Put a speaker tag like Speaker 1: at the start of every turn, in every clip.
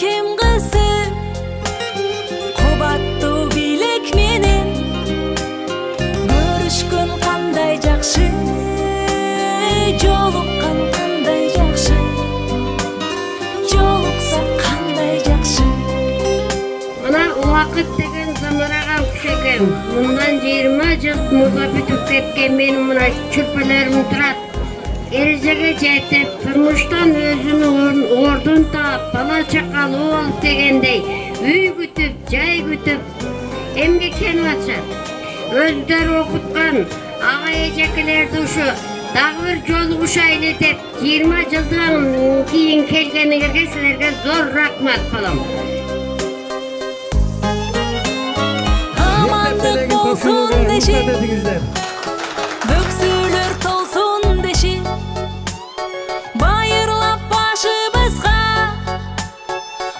Speaker 1: Эжекем кызы кубаттуу билек менен көрүшкөн кандай жакшы, жолуккан кандай жакшы, жолукса кандай жакшы.
Speaker 2: Мына убакыт деген замараган куш экен. Мындан 20 жыл мурда бүтүп кеткен менин мына чүрпөлөрүм турат. Эрежеге жетип, турмуштан өзүнүн ордун таап, бала чакалуу алып дегендей, үй күтүп, жай күтүп, эмгектенип атышат. Өздөрү окуткан ага эжекелерди ушу дагы бир жолугушайлы деп 20 жылдан кийин келгениңерге силерге зор рахмат колом.
Speaker 1: Амандык болсун деши, бөксөлөр толсун деши, байырлап башыбызга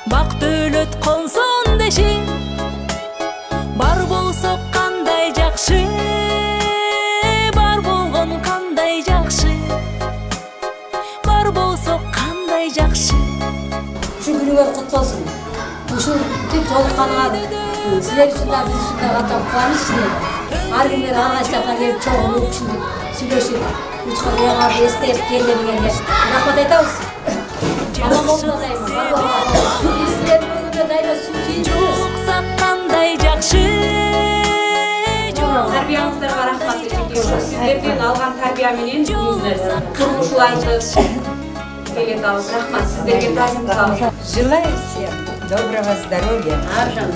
Speaker 1: бак дөлөт консун деши, бар болсо кандай жакшы, бар болгон кандай жакшы, бар болсо кандай жакшы.
Speaker 3: Şu gününe kutlu olsun. Uşul tüm çolukkanığa sizler için de biz için de katam kıvanç değil. Her günler arkadaşlardan gelip çoğunu şimdi söyleşip uçkan yağa bir isteyip geldiğine rahmet ediyoruz. Ama olma dayım, var olma. Biz sizlerin önünde dayla sütüyüz.
Speaker 1: Жолукса кандай жакшы,
Speaker 4: Тарбияңыздарга рахмат эжекем. Сиздерден алган тарбия менен турмушуларды келетабыз. Рахмат сиздерге таазим кылабыз.
Speaker 5: Желаю всем доброго здоровья,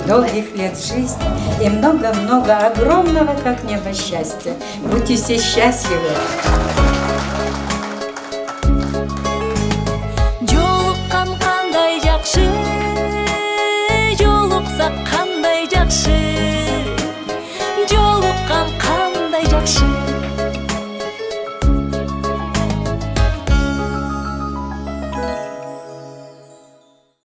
Speaker 5: долгих лет жизни и много-много огромного, как небо, счастья. Будьте все счастливы.
Speaker 1: жолуккан кандай жакшы, жолукса кандай жакшы.